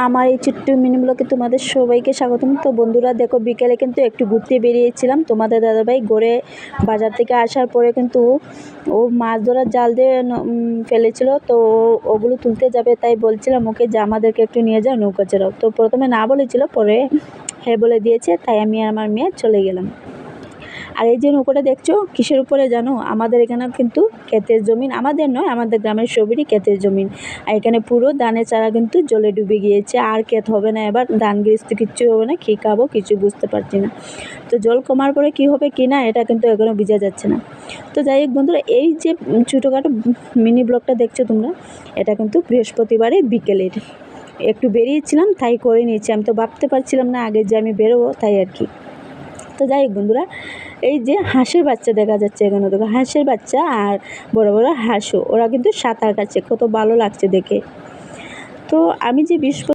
আমার এই ছোট্ট মিনি ব্লগে তোমাদের সবাইকে স্বাগতম। তো বন্ধুরা দেখো, বিকেলে কিন্তু একটু ঘুরতে বেরিয়েছিলাম। তোমাদের দাদাভাই ঘরে বাজার থেকে আসার পরে কিন্তু ও মাছ ধরার জাল দিয়ে ফেলেছিল, তো ওগুলো তুলতে যাবে। তাই বলছিলাম ওকে যে আমাদেরকে একটু নিয়ে যাও, নৌকা চড়াও। তো প্রথমে না বলেছিল, পরে হ্যাঁ বলে দিয়েছে। তাই আমি আর আমার মেয়ে চলে গেলাম। আর এই যে নৌকাটা দেখছো কিসের উপরে জানো? আমাদের এখানে কিন্তু ক্ষেতের জমিন, আমাদের নয়, আমাদের গ্রামের সবেরই ক্ষেতের জমিন। আর এখানে পুরো ধানের চারা কিন্তু জলে ডুবে গিয়েছে। আর ক্ষেত হবে না, এবার ধান গৃহস্থ কিচ্ছু হবে না, কী খাবো কিছু বুঝতে পারছি না। তো জল কমার পরে কি হবে কি না এটা কিন্তু এখনও বোঝা যাচ্ছে না। তো যাই হোক বন্ধুরা, এই যে ছোটোখাটো মিনি ব্লগটা দেখছো তোমরা, এটা কিন্তু বৃহস্পতিবারে বিকেলের একটু বেরিয়েছিলাম, তাই করে নিয়েছি। আমি তো ভাবতে পারছিলাম না আগে যে আমি বেরোবো, তাই আর কি। তো যাই হোক বন্ধুরা, এই যে হাঁসের বাচ্চা দেখা যাচ্ছে এখানে, দেখো হাঁসের বাচ্চা আর বড় বড় হাঁসও, ওরা কিন্তু সাঁতার কাটছে, কত ভালো লাগছে দেখে। তো আমি যে